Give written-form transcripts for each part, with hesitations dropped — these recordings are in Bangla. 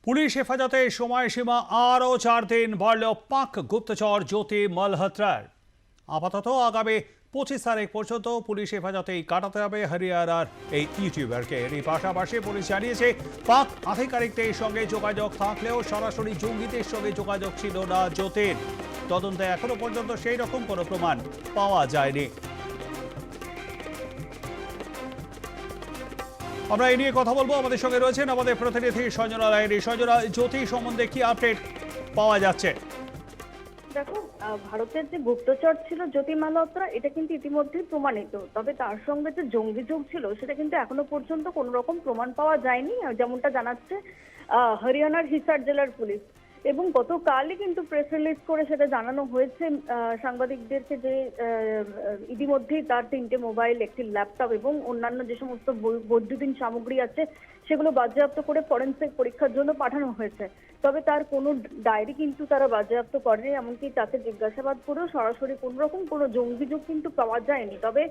পুলিশ হেফাজতে সময়সীমা আরও 4 দিন বাড়ল পাক গুপ্তচর জ্যোতি মালহোত্রার। আপাতত আগামী 25 তারিখ পর্যন্ত পুলিশ হেফাজতেই কাটাতে হবে হরিয়ানার এই ইউটিউবারকে। এরই পাশাপাশি পুলিশ জানিয়েছে, পাক আধিকারিকদের সঙ্গে যোগাযোগ থাকলেও সরাসরি জঙ্গিদের সঙ্গে যোগাযোগ ছিল না জ্যোতির। তদন্তে এখনো পর্যন্ত সেই রকম কোনো প্রমাণ পাওয়া যায়নি। আমরা এই নিয়ে কথা বলবো। আমাদের সঙ্গে রয়েছেন আমাদের প্রতিনিধি সঞ্জনা লাহিড়ী। সঞ্জনা, জ্যোতি সম্বন্ধে কি আপডেট পাওয়া যাচ্ছে? দেখো, ভারতের যে গুপ্তচর ছিল জ্যোতি মালহোত্রা, এটা কিন্তু ইতিমধ্যেই প্রমাণিত। তবে তার সঙ্গে যে জঙ্গি যোগ ছিল সেটা কিন্তু এখনো পর্যন্ত কোনো রকম প্রমাণ পাওয়া যায়নি, যেমনটা জানাচ্ছে হরিয়ানার হিসার জেলার পুলিশ। এবং গতকালই কিন্তু প্রেস রিলিজ করে সেটা জানানো হয়েছে সাংবাদিকদেরকে যে ইতিমধ্যেই তার 3টে মোবাইল, একটি ল্যাপটপ এবং অন্যান্য যে সমস্ত বৈদ্যুতিন সামগ্রী আছে সেগুলো বাজেয়াপ্ত করে ফরেনসিক পরীক্ষার জন্য পাঠানো হয়েছে। তবে তার কোনো ডায়েরি কিন্তু তারা বাজেয়াপ্ত করেনি, এমনকি তাকে জিজ্ঞাসাবাদ করেও সরাসরি কোনো রকম কোনো জঙ্গি যোগ কিন্তু পাওয়া যায়নি। তবে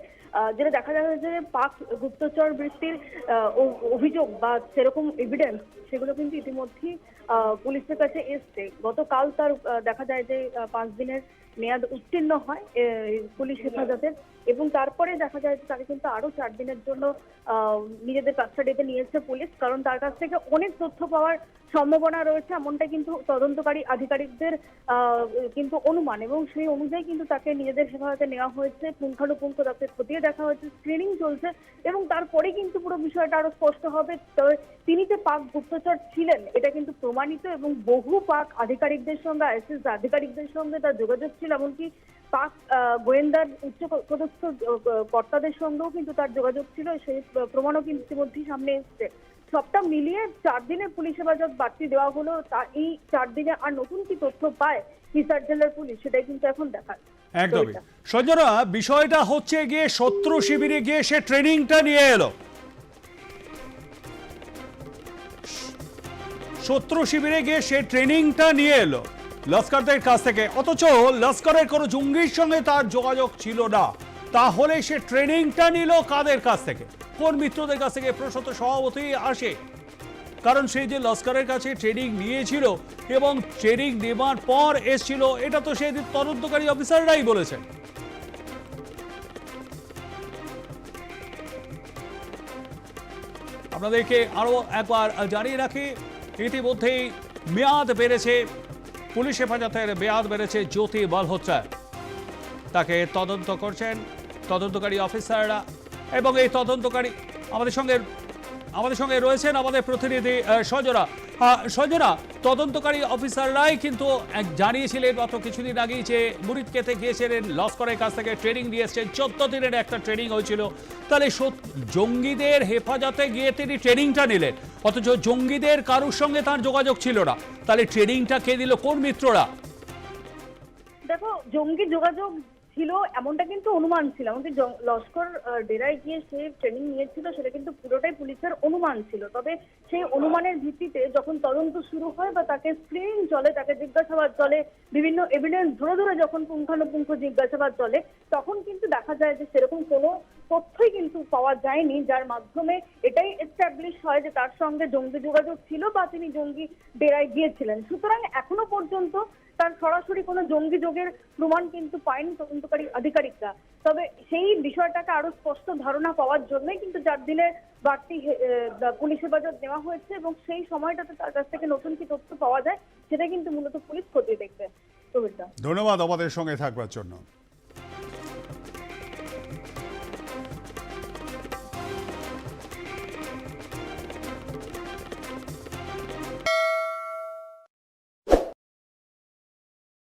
যেটা দেখা যাচ্ছে যে পাক গুপ্তচর বৃত্তির অভিযোগ বা সেরকম এভিডেন্স সেগুলো কিন্তু ইতিমধ্যেই পুলিশের কাছে এসছে। গতকাল তার দেখা যায় যে 5 দিনের মেয়াদ উত্তীর্ণ হয় পুলিশ হেফাজতের, এবং তারপরে দেখা যায় যে তাকে কিন্তু আরো 4 দিনের জন্য নিজেদের কাস্টাডিতে নিয়েছে পুলিশ। কারণ তার কাছ থেকে অনেক তথ্য পাওয়ার সম্ভাবনা রয়েছে, এমনটা কিন্তু তদন্তকারী আধিকারিকদের কিন্তু অনুমান, এবং সেই অনুযায়ী কিন্তু তাকে নিজেদের হেফাজতে নেওয়া হয়েছে। পুঙ্খানুপুঙ্খ তাকে খতিয়ে দেখা হয়েছে, স্ক্রিনিং চলছে, এবং তারপরে কিন্তু পুরো বিষয়টা আরো স্পষ্ট হবে। তবে তিনি যে পাক গুপ্তচর ছিলেন এটা কিন্তু প্রমাণিত, এবং বহু পাক আধিকারিকদের সঙ্গে, আইএসএস আধিকারিকদের সঙ্গে তার যোগাযোগ ছিল, এমনকি পাক গোয়েন্দার উচ্চপদস্থ কর্তাদের সঙ্গেও কিন্তু তার যোগাযোগ ছিল। সেই প্রমাণও কিন্তু ইতিমধ্যেই সামনে এসছে। সবটা মিলিয়ে 4 দিনের পুলিশ হেফাজত বাড়তি দেওয়া হলো। তা এই 4 দিনে আর নতুন কি তথ্য পায় হিসার জেলার পুলিশ, সেটাই কিন্তু এখন দেখার। একদমই সঞ্জনা, বিষয়টা হচ্ছে গিয়ে শত্রু শিবিরে গিয়ে সে ট্রেনিংটা নিয়ে এলো, শত্রু শিবিরে গিয়ে সে ট্রেনিংটা নিয়ে এলো লস্করদের কাছ থেকে, অথচ লস্করের কোনো জঙ্গির সঙ্গে তার যোগাযোগ ছিল না। তাহলে সে ট্রেনিংটা নিল কাদের কাছ থেকে, কোন মিত্রদের কাছ থেকে? প্রশ্ন তো স্বভাবতই আসে, কারণ সেই যে লস্করের কাছে ট্রেনিং নিয়েছিল এবং ট্রেনিং নেবার পর এসছিল, এটা তো সেই তদন্তকারী অফিসাররাই বলেছেন। আপনাদেরকে আরো একবার জানিয়ে রাখি, ইতিমধ্যেই মেয়াদ বেড়েছে, পুলিশ হেফাজতের মেয়াদ বেড়েছে জ্যোতি মালহোত্রার। তাকে তদন্ত করছেন তদন্তকারী অফিসাররা, এবং এই তদন্তকারী আমাদের সঙ্গে রয়েছেন আমাদের প্রতিনিধি সঞ্জনা। সঞ্জনা, তদন্তকারী অফিসাররাই কিন্তু জানিয়েছিলেন গত কিছুদিন আগেই যে মুরিদকেতে গিয়েছিলেন, লস্করের কাছ থেকে ট্রেনিং দিয়ে এসছেন, 14 দিনের একটা ট্রেনিং হয়েছিল। তাহলে জঙ্গিদের হেফাজতে গিয়ে তিনি ট্রেনিংটা নিলেন, অথচ জঙ্গিদের কারোর সঙ্গে তার যোগাযোগ ছিল না। তাহলে ট্রেনিংটা কে দিল, কোন মিত্ররা? দেখো, জঙ্গি যোগাযোগ ছিল এমনটা কিন্তু অনুমান ছিল, এমনকি লস্কর ডেরায় গিয়ে সে ট্রেনিং নিয়েছিল সেটা কিন্তু পুরোটাই পুলিশের অনুমান ছিল। তবে সেই অনুমানের ভিত্তিতে যখন তদন্ত শুরু হয় বা তাকে স্ক্রিনিং চলে, তাকে জিজ্ঞাসাবাদ চলে, বিভিন্ন এভিডেন্স ধরে ধরে যখন পুঙ্খানুপুঙ্খ জিজ্ঞাসাবাদ চলে, তখন কিন্তু দেখা যায় যে সেরকম কোনো তথ্যই কিন্তু পাওয়া যায়নি যার মাধ্যমে এটাই এস্টাবলিশ হয় যে তার সঙ্গে জঙ্গি যোগাযোগ ছিল বা তিনি জঙ্গি ডেরায় গিয়েছিলেন। সুতরাং এখনো পর্যন্ত তার সরাসরি কোনো জঙ্গি যোগের প্রমাণ কিন্তু পায়নি তদন্তকারী আধিকারিকরা। তবে সেই বিষয়টাকে আরো স্পষ্ট ধারণা পাওয়ার জন্যই কিন্তু 4 দিনের বাড়তি পুলিশ হেফাজত নেওয়া হয়েছে, এবং সেই সময়টাতে তার কাছ থেকে নতুন কি তথ্য পাওয়া যায় সেটা কিন্তু মূলত পুলিশ খতিয়ে দেখবে। ধন্যবাদ আমাদের সঙ্গে থাকবার জন্য।